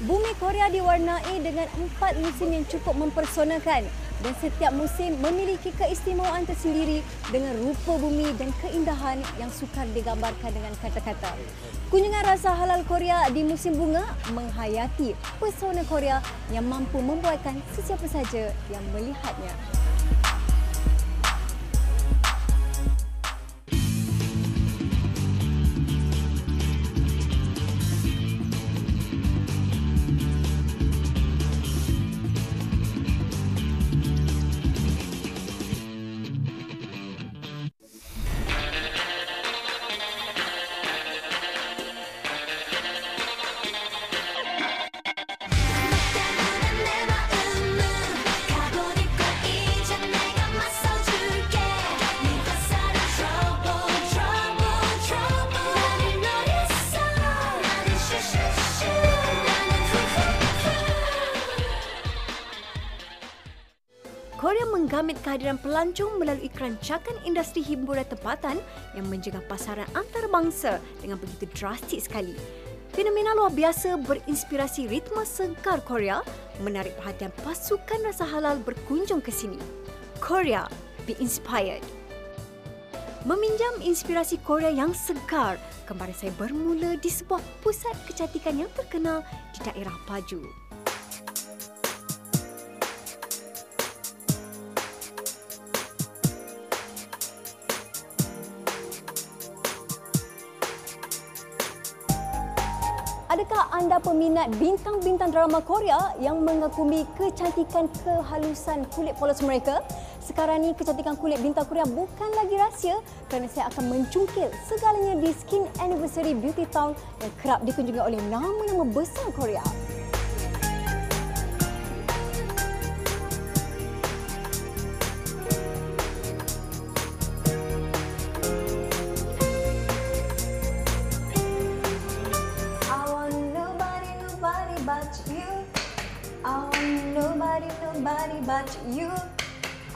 Bumi Korea diwarnai dengan 4 musim yang cukup mempersonakan dan setiap musim memiliki keistimewaan tersendiri dengan rupa bumi dan keindahan yang sukar digambarkan dengan kata-kata. Kunjungan rasa halal Korea di musim bunga menghayati pesona Korea yang mampu membuatkan sesiapa saja yang melihatnya. Korea menggamit kehadiran pelancong melalui kerancakan industri hiburan tempatan yang menjaga pasaran antarabangsa dengan begitu drastik sekali. Fenomena luar biasa berinspirasi ritme sengkar Korea menarik perhatian pasukan rasa halal berkunjung ke sini. Korea, be inspired. Meminjam inspirasi Korea yang segar, kemarin saya bermula di sebuah pusat kecantikan yang terkenal di daerah Paju. Adakah anda peminat bintang-bintang drama Korea yang mengagumi kecantikan kehalusan kulit polos mereka? Sekarang ni kecantikan kulit bintang Korea bukan lagi rahsia kerana saya akan mencungkil segalanya di Skin Anniversary Beauty Town yang kerap dikunjungi oleh nama-nama besar Korea. Nobody but you.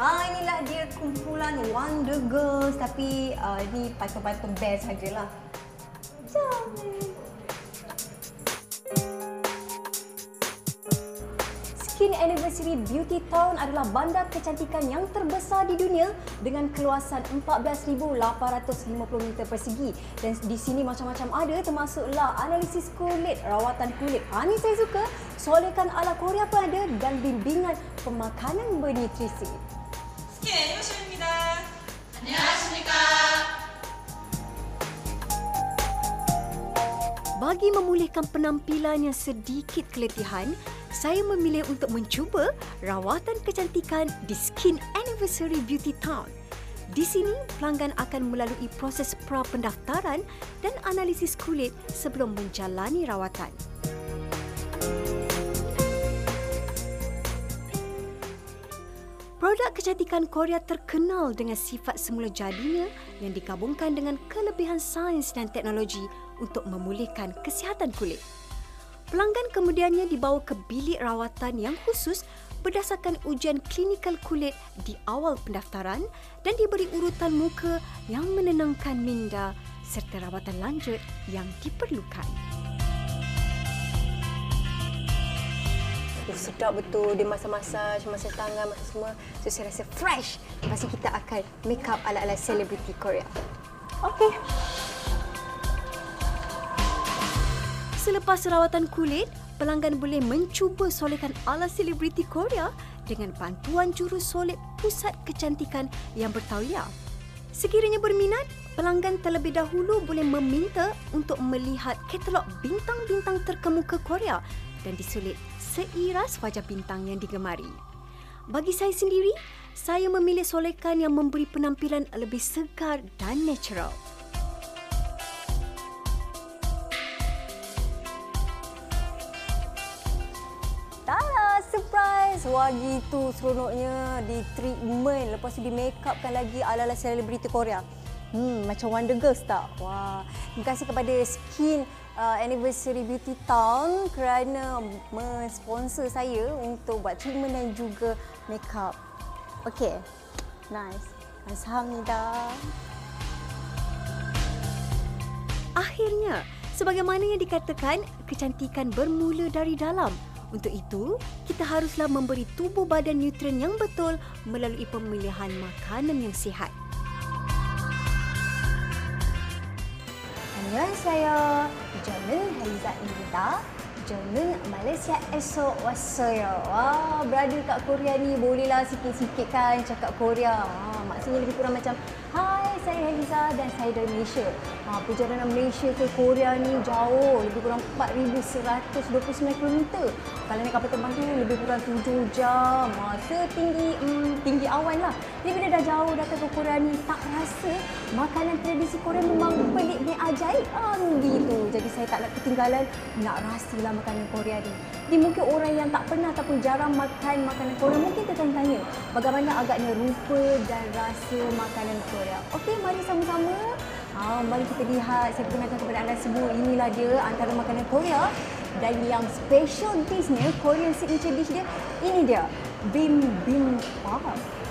Inilah dia kumpulan Wonder Girls tapi ni patung-patung bear sajalah. Skin Anniversary Beauty Town adalah bandar kecantikan yang terbesar di dunia dengan keluasan 14,850 meter persegi dan di sini macam-macam ada termasuklah analisis kulit, rawatan kulit. Ini saya suka. Solekan ala Korea pun ada dan bimbingan pemakanan bernutrisi. 스킨 애니버셜입니다. 안녕하십니까. Bagi memulihkan penampilan yang sedikit keletihan, saya memilih untuk mencuba rawatan kecantikan di Skin Anniversary Beauty Town. Di sini, pelanggan akan melalui proses pra-pendaftaran dan analisis kulit sebelum menjalani rawatan. Produk kecantikan Korea terkenal dengan sifat semula jadinya yang digabungkan dengan kelebihan sains dan teknologi untuk memulihkan kesihatan kulit. Pelanggan kemudiannya dibawa ke bilik rawatan yang khusus berdasarkan ujian klinikal kulit di awal pendaftaran dan diberi urutan muka yang menenangkan minda serta rawatan lanjut yang diperlukan. Sedap betul, dia massage tangan, massage semua. So saya rasa fresh. Lepas tu kita akan make up ala-ala selebriti Korea. Okey. Selepas rawatan kulit, pelanggan boleh mencuba solekan ala selebriti Korea dengan bantuan juru solek pusat kecantikan yang bertauliah. Sekiranya berminat, pelanggan terlebih dahulu boleh meminta untuk melihat katalog bintang-bintang terkemuka Korea dan disulit seiras wajah bintang yang digemari. Bagi saya sendiri, saya memilih solekan yang memberi penampilan lebih segar dan natural. Tada! Surprise! Wah, gitu seronoknya di treatment. Lepas tu di make upkan lagi ala-ala selebriti Korea. Macam Wonder Girls tak? Wah, terima kasih kepada Skin Anniversary Beauty Town kerana mensponsor saya untuk buat treatment dan juga make up. Okey, nice. 감사합니다. Akhirnya, Sebagaimana yang dikatakan, kecantikan bermula dari dalam. Untuk itu, kita haruslah memberi tubuh badan nutrien yang betul melalui pemilihan makanan yang sihat. 안녕하세요. 저는 헬자입니다. 저는 Malaysia esok wasaya. Wah, berada kat Korea ni bolehlah sikit-sikit kan cakap Korea. Maksudnya lebih kurang macam, hai, saya Heliza dan saya dari Malaysia. Perjalanan Malaysia ke Korea ni jauh, lebih kurang 4,129 km. Kalau naik kapal terbang tu lebih kurang 7 jam. Tinggi awan lah. Jadi bila dah jauh datang ke Korea ni, tak rasa makanan tradisi Korea memang pelik dan ajaib gitu. Jadi saya tak nak ketinggalan, nak rasalah makanan Korea ni. Jadi mungkin orang yang tak pernah ataupun jarang makan makanan Korea mungkin tertanya bagaimana agaknya rupa dan rasa makanan Korea. Okey, mari sama-sama. Mari kita lihat, saya perkenalkan kepada anda semua, inilah dia antara makanan Korea. Dan yang special dishnya, Korean signature dish dia, ini dia, bibimbap.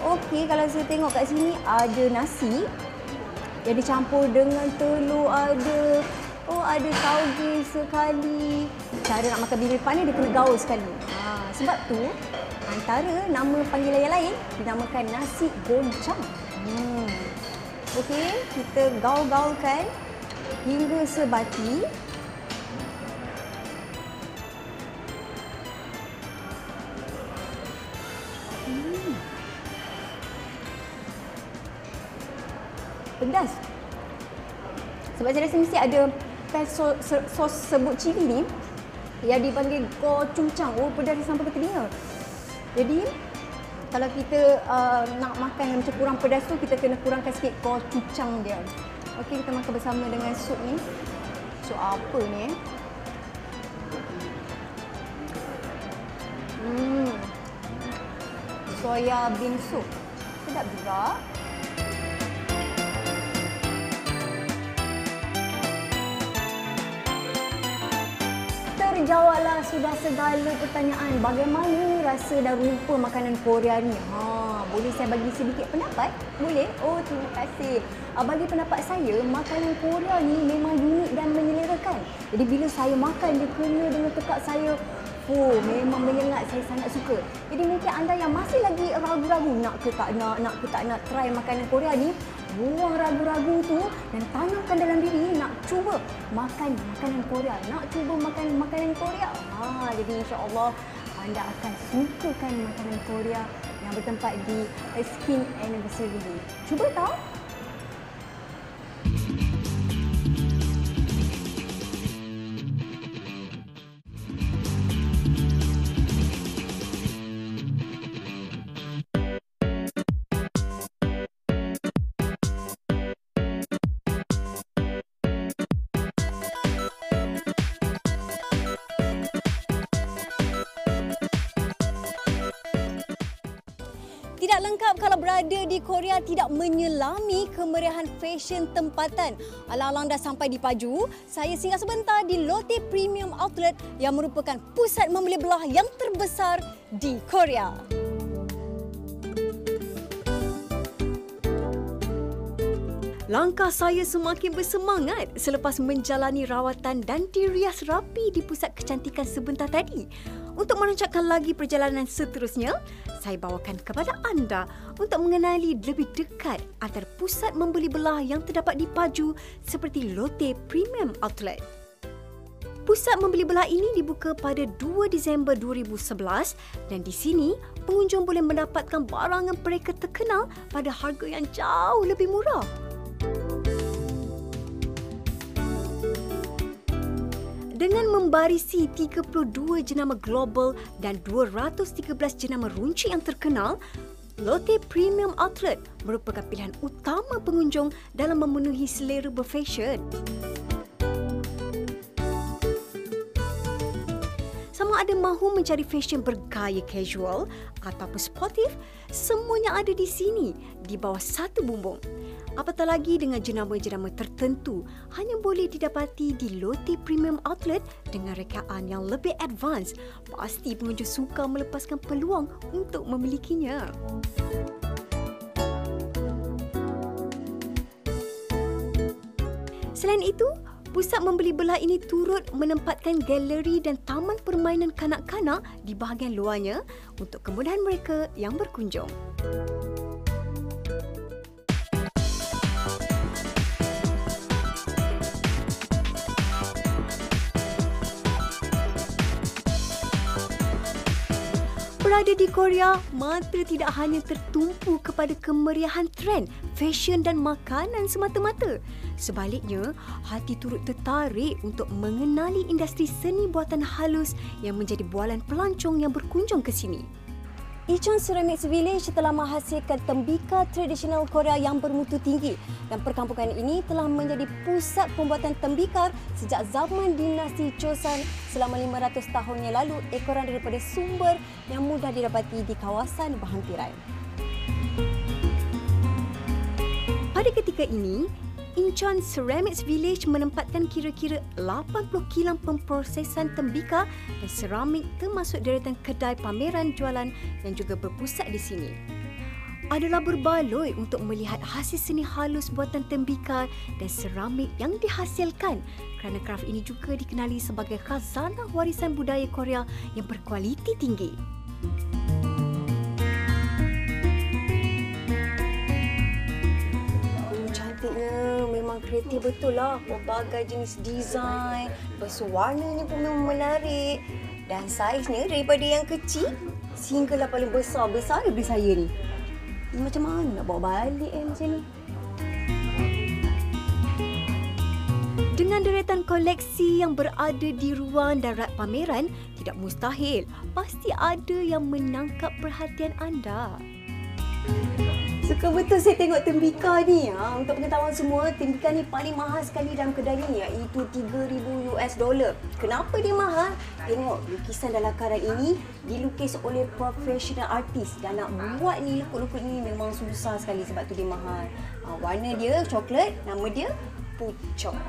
Okey, kalau saya tengok kat sini ada nasi yang dicampur dengan telur, ada tauge sekali. Cara nak makan bibimbap ni dia kena gaul sekali. Sebab tu antara nama panggilan yang lain dinamakan nasi goncang. Okey, kita gaul-gaulkan hingga sebati. Pedas. Sebab saya rasa mesti ada sos sebut cili ni yang dipanggil gochujang. Pedas sampai ke telinga. Jadi kalau kita nak makan yang macam kurang pedas tu, kita kena kurangkan sikit gochujang dia. Okey, kita makan bersama dengan sup ni. Sup apa ni? Soya bean soup. Sedap juga. Terjawablah sudah segala pertanyaan. Bagaimana rasa dan rupa makanan Korea ni? Boleh saya bagi sedikit pendapat? Boleh? Oh, terima kasih. Bagi pendapat saya, makanan Korea ni memang unik dan menyelerakan. Jadi bila saya makan, dia kena dengan tekak saya. Memang menyengat, saya sangat suka. Jadi mungkin anda yang masih lagi ragu-ragu nak ke tak nak try makanan Korea ni, buang ragu-ragu tu dan tanamkan dalam diri nak cuba makan makanan Korea, nak cuba makan makanan Korea. Jadi insya-Allah anda akan sukakan makanan Korea yang bertempat di Skin Anniversary. Cuba tau. Tidak lengkap kalau berada di Korea tidak menyelami kemeriahan fashion tempatan. Alang-alang dah sampai di Paju, saya singgah sebentar di Lotte Premium Outlet yang merupakan pusat membeli belah yang terbesar di Korea. Langkah saya semakin bersemangat selepas menjalani rawatan dan dirias rapi di pusat kecantikan sebentar tadi. Untuk merancangkan lagi perjalanan seterusnya, saya bawakan kepada anda untuk mengenali lebih dekat antara pusat membeli belah yang terdapat di Paju seperti Lotte Premium Outlet. Pusat membeli belah ini dibuka pada 2 Disember 2011 dan di sini pengunjung boleh mendapatkan barangan mereka terkenal pada harga yang jauh lebih murah. Dengan membarisi 32 jenama global dan 213 jenama runcit yang terkenal, Lotte Premium Outlet merupakan pilihan utama pengunjung dalam memenuhi selera berfashion. Sama ada mahu mencari fashion bergaya casual ataupun sportif, semuanya ada di sini di bawah satu bumbung. Apatah lagi dengan jenama-jenama tertentu hanya boleh didapati di Lotte Premium Outlet dengan rekaan yang lebih advance. Pasti pengunjung suka melepaskan peluang untuk memilikinya. Selain itu, Pusat membeli belah ini turut menempatkan galeri dan taman permainan kanak-kanak di bahagian luarnya untuk kemudahan mereka yang berkunjung. Berada di Korea, mata tidak hanya tertumpu kepada kemeriahan trend, fashion dan makanan semata-mata. Sebaliknya, hati turut tertarik untuk mengenali industri seni buatan halus yang menjadi bualan pelancong yang berkunjung ke sini. Incheon Ceramics Village telah menghasilkan tembikar tradisional Korea yang bermutu tinggi dan perkampungan ini telah menjadi pusat pembuatan tembikar sejak zaman dinasti Joseon selama 500 tahun yang lalu, ekoran daripada sumber yang mudah didapati di kawasan berhampiran. Pada ketika ini, Incheon Ceramics Village menempatkan kira-kira 80 kilang pemprosesan tembikar dan seramik termasuk deretan kedai pameran jualan yang juga berpusat di sini. Adalah berbaloi untuk melihat hasil seni halus buatan tembikar dan seramik yang dihasilkan kerana kraf ini juga dikenali sebagai khazanah warisan budaya Korea yang berkualiti tinggi. Memang kreatif betul lah, berbagai jenis desain, lepas warnanya pun memang menarik dan saiznya daripada yang kecil sehinggalah paling besar daripada saya ni. Macam mana nak bawa balik macam ni? Dengan deretan koleksi yang berada di ruang dan rak pameran, tidak mustahil pasti ada yang menangkap perhatian anda. Suka betul saya tengok tembikar ni. Untuk pengetahuan semua, tembikar ni paling mahal sekali dalam kedai ni, iaitu $3,000. Kenapa dia mahal? Tengok lukisan dalam lakaran ini dilukis oleh professional artis dan nak buat ni lekuk-lekuk ni memang susah sekali, sebab tu dia mahal. Warna dia coklat, nama dia pucuk.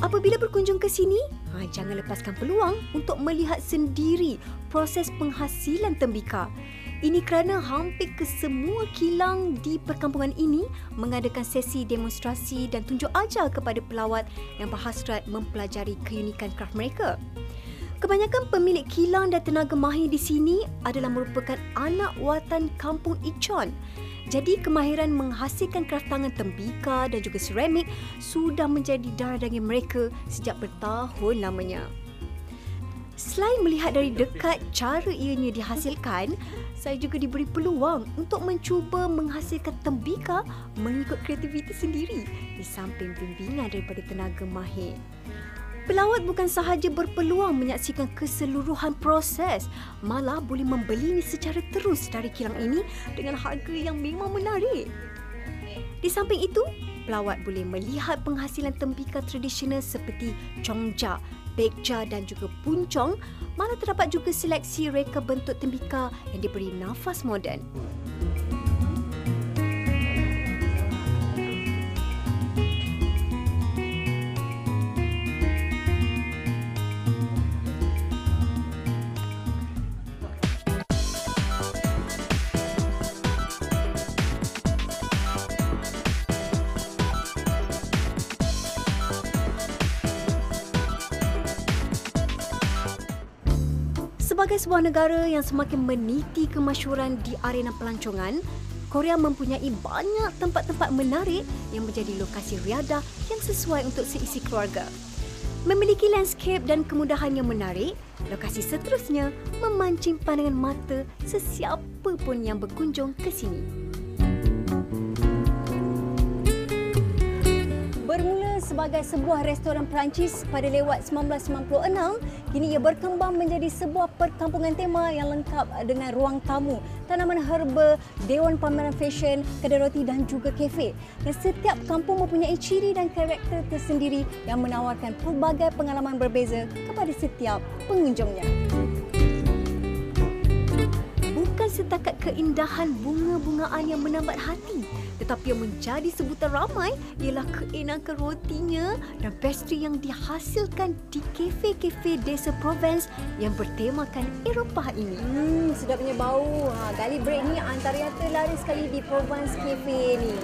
Apabila berkunjung ke sini, jangan lepaskan peluang untuk melihat sendiri proses penghasilan tembikar. Ini kerana hampir kesemua kilang di perkampungan ini mengadakan sesi demonstrasi dan tunjuk ajar kepada pelawat yang berhasrat mempelajari keunikan kraf mereka. Kebanyakan pemilik kilang dan tenaga mahir di sini adalah merupakan anak watan kampung Incheon. Jadi kemahiran menghasilkan kraf tangan tembikar dan juga seramik sudah menjadi darah daging mereka sejak bertahun lamanya. Selain melihat dari dekat cara ianya dihasilkan, saya juga diberi peluang untuk mencuba menghasilkan tembikar mengikut kreativiti sendiri di samping bimbingan daripada tenaga mahir. Pelawat bukan sahaja berpeluang menyaksikan keseluruhan proses, malah boleh membelinya secara terus dari kilang ini dengan harga yang memang menarik. Di samping itu, pelawat boleh melihat penghasilan tembikar tradisional seperti chongja, baekja dan juga puncong. Mana terdapat juga seleksi reka bentuk tembikar yang diberi nafas moden. Sebagai sebuah negara yang semakin meniti kemasyhuran di arena pelancongan, Korea mempunyai banyak tempat-tempat menarik yang menjadi lokasi riadah yang sesuai untuk seisi keluarga. Memiliki landscape dan kemudahan yang menarik, lokasi seterusnya memancing pandangan mata sesiapa pun yang berkunjung ke sini. Bermula sebagai sebuah restoran Perancis pada lewat 1996, kini ia berkembang menjadi sebuah perkampungan tema yang lengkap dengan ruang tamu, tanaman herba, dewan pameran fashion, kedai roti dan juga kafe. Dan setiap kampung mempunyai ciri dan karakter tersendiri yang menawarkan pelbagai pengalaman berbeza kepada setiap pengunjungnya. Bukan setakat keindahan bunga-bungaan yang menambat hati, tetapi yang menjadi sebutan ramai ialah keenakan rotinya dan pastry yang dihasilkan di kafe-kafe desa Provence yang bertemakan Eropah ini. Sedapnya bau. Garlic bread ni antara yang terlaris sekali di Provence Cafe ni.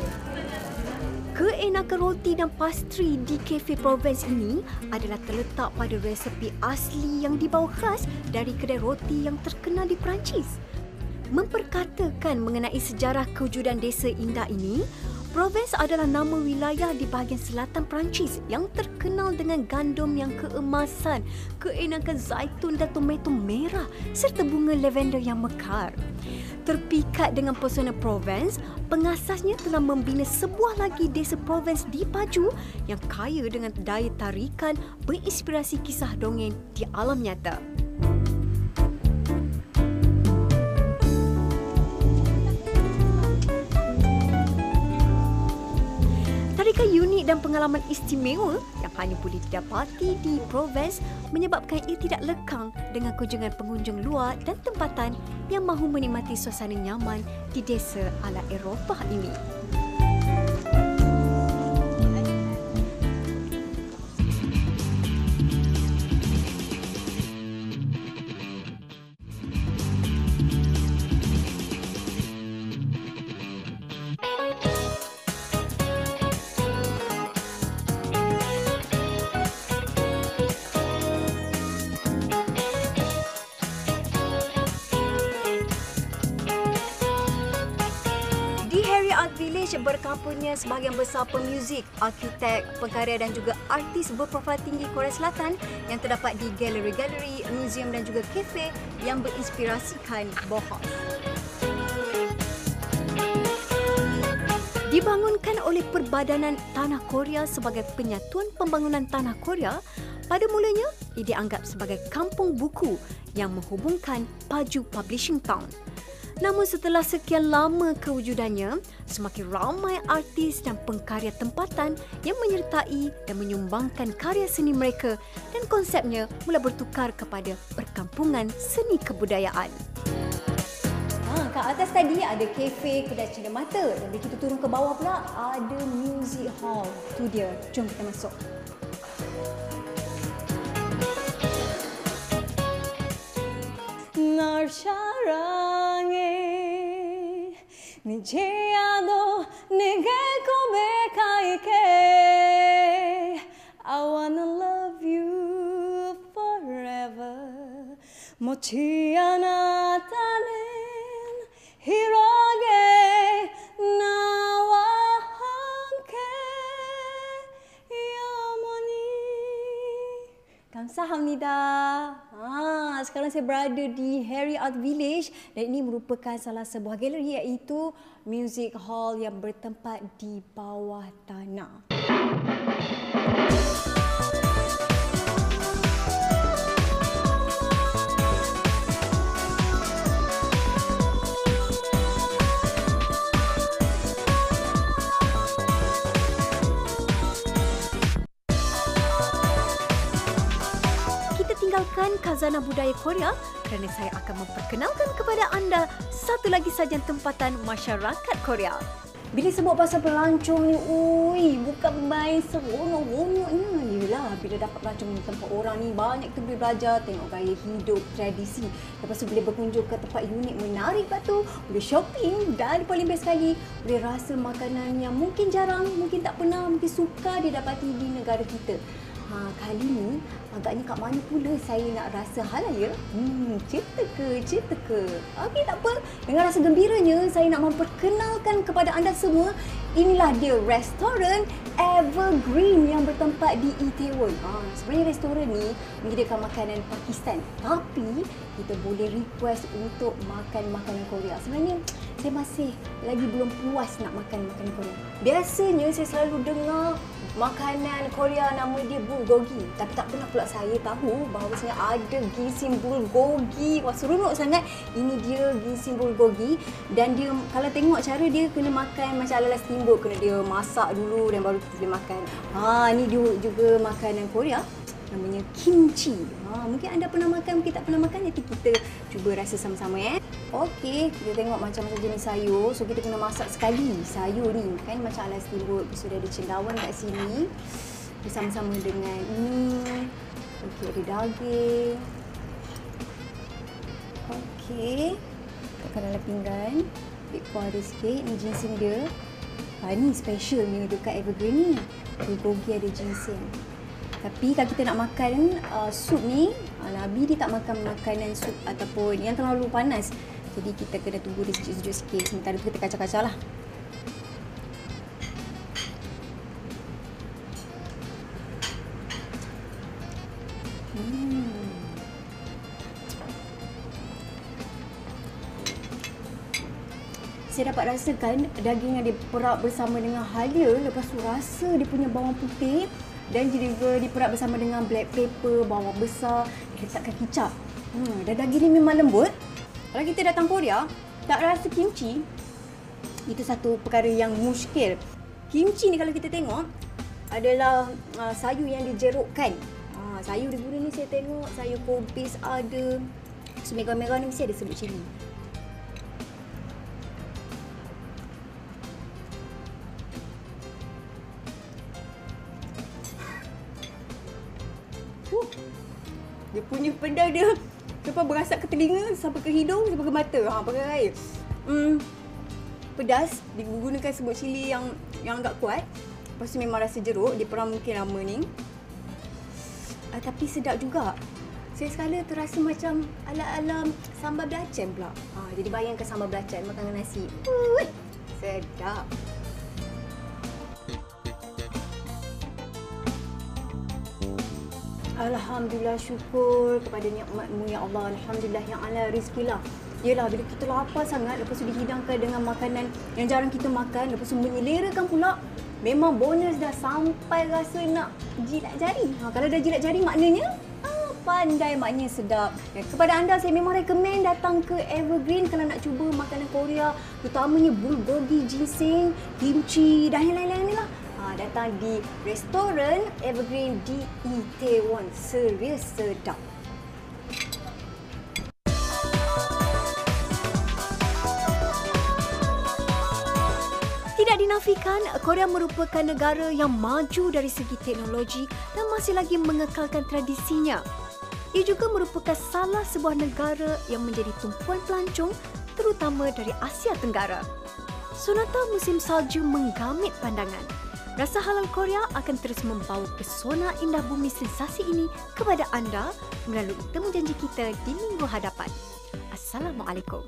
Keenakan roti dan pastri di Cafe Provence ini adalah terletak pada resepi asli yang dibawa khas dari kedai roti yang terkenal di Perancis. Memperkatakan mengenai sejarah kewujudan desa indah ini, Provence adalah nama wilayah di bahagian selatan Perancis yang terkenal dengan gandum yang keemasan, keenakan zaitun dan tomato merah serta bunga lavender yang mekar. Terpikat dengan pesona Provence, pengasasnya telah membina sebuah lagi desa Provence di Paju yang kaya dengan daya tarikan berinspirasi kisah dongeng di alam nyata. Tarikan unik dan pengalaman istimewa yang hanya boleh didapati di Provence menyebabkan ia tidak lekang dengan kunjungan pengunjung luar dan tempatan yang mahu menikmati suasana nyaman di desa ala Eropah ini. Art Village berkampunnya sebahagian besar pemuzik, arkitek, pengkarya dan juga artis berprofil tinggi Korea Selatan yang terdapat di galeri-galeri, muzium dan juga kafe yang berinspirasikan Bauhaus. Dibangunkan oleh Perbadanan Tanah Korea sebagai penyatuan pembangunan tanah Korea, pada mulanya ia dianggap sebagai kampung buku yang menghubungkan Paju Publishing Town. Namun setelah sekian lama kewujudannya, semakin ramai artis dan pengkarya tempatan yang menyertai dan menyumbangkan karya seni mereka dan konsepnya mula bertukar kepada perkampungan seni kebudayaan. Kat atas tadi ada kafe kedai cenderamata dan bila kita turun ke bawah pula ada music hall. Tu dia. Jom kita masuk. 널 사랑해 이제야도 내게 고백할게 I wanna love you forever 못지않았다는 희락에 나와 함께 영원히 감사합니다. Sekarang saya berada di Harry Art Village dan ini merupakan salah sebuah galeri iaitu Music Hall yang bertempat di bawah tanah. Tinggalkan khazanah budaya Korea kerana saya akan memperkenalkan kepada anda satu lagi sajian tempatan masyarakat Korea. Bila sebut pasal pelancong ni, bukan main seronok-ronoknya. Yelah, bila dapat pelancong di tempat orang ni, banyak kita boleh belajar, tengok gaya hidup, tradisi. Lepas tu boleh berkunjung ke tempat unik, menarik kat tu, boleh shopping dan paling best sekali, boleh rasa makanan yang mungkin jarang, mungkin tak pernah, mungkin suka didapati di negara kita. Kali ni agaknya kat mana pula saya nak rasa halal ya? Cerita ke? Okey, tak apa. Dengan rasa gembiranya saya nak memperkenalkan kepada anda semua, inilah dia restoran Evergreen yang bertempat di Itaewon. Sebenarnya restoran ni menyediakan makanan Pakistan, tapi kita boleh request untuk makan makanan Korea. Sebenarnya saya masih lagi belum puas nak makan makanan Korea. Biasanya saya selalu dengar makanan Korea nama dia bulgogi, tapi tak pernah pula saya tahu bahawasanya ada ginseng bulgogi. Wah, seronok sangat. Ini dia ginseng bulgogi dan dia kalau tengok cara dia kena makan macam ala-ala steamboat, kena dia masak dulu dan baru kita boleh makan. Ni dia juga makanan Korea namanya kimchi. Mungkin anda pernah makan, mungkin tak pernah makan, nanti kita cuba rasa sama-sama ya. Okey, kita tengok macam-macam jenis sayur. So kita kena masak sekali sayur ni kan macam ala steamboat. Sudah ada cendawan kat sini bersama-sama dengan ini. Okey, ada daging. Okey, letakkan dalam pinggan. Ambil kuah dia sikit. Ini ginseng dia. Ni special ni dekat Evergreen ni. Bulgogi ada ginseng. Tapi kalau kita nak makan sup ni, Nabi dia tak makan makanan sup ataupun yang terlalu panas. Jadi kita kena tunggu dia sejuk-sejuk sikit. Sementara tu kita kacau-kacau lah. Saya dapat rasakan daging yang diperap bersama dengan halia, lepas tu rasa dia punya bawang putih dan juga diperap bersama dengan black pepper, bawang besar, diletakkan kicap. Dan daging ni memang lembut. Kalau kita datang Korea, tak rasa kimchi, itu satu perkara yang muskil. Kimchi ni kalau kita tengok adalah sayur yang dijerukkan. Sayur di guna ni saya tengok sayur kobis ada, so merah-merah ni mesti ada serbuk cili. Dia punya pedas dia lepas berasap ke telinga sampai ke hidung sampai ke mata, pakai air. Pedas, digunakan serbuk cili yang agak kuat. Lepas tu memang rasa jeruk, dia pernah mungkin lama ni. Tapi sedap juga. Saya sekala terasa macam ala-ala sambal belacan pula. Jadi bayangkan sambal belacan makan dengan nasi. Sedap. Alhamdulillah, syukur kepada nikmat-Mu ya Allah. Alhamdulillah yang ala rizkilah. Yelah, bila kita lapar sangat, lepas tu dihidangkan dengan makanan yang jarang kita makan, lepas tu menyelerakan pula, memang bonus dah sampai rasa nak jilat jari. Kalau dah jilat jari maknanya pandai, maknanya sedap. Dan kepada anda, saya memang rekomen datang ke Evergreen kalau nak cuba makanan Korea, terutamanya bulgogi, ginseng, kimchi dan yang lain-lain ni lah. Datang di restoran Evergreen di Itaewon. Serius sedap. Tidak dinafikan, Korea merupakan negara yang maju dari segi teknologi dan masih lagi mengekalkan tradisinya. Ia juga merupakan salah sebuah negara yang menjadi tumpuan pelancong terutama dari Asia Tenggara. Sonata musim salju menggamit pandangan. Rasa halal Korea akan terus membawa pesona indah bumi sensasi ini kepada anda melalui temu janji kita di minggu hadapan. Assalamualaikum.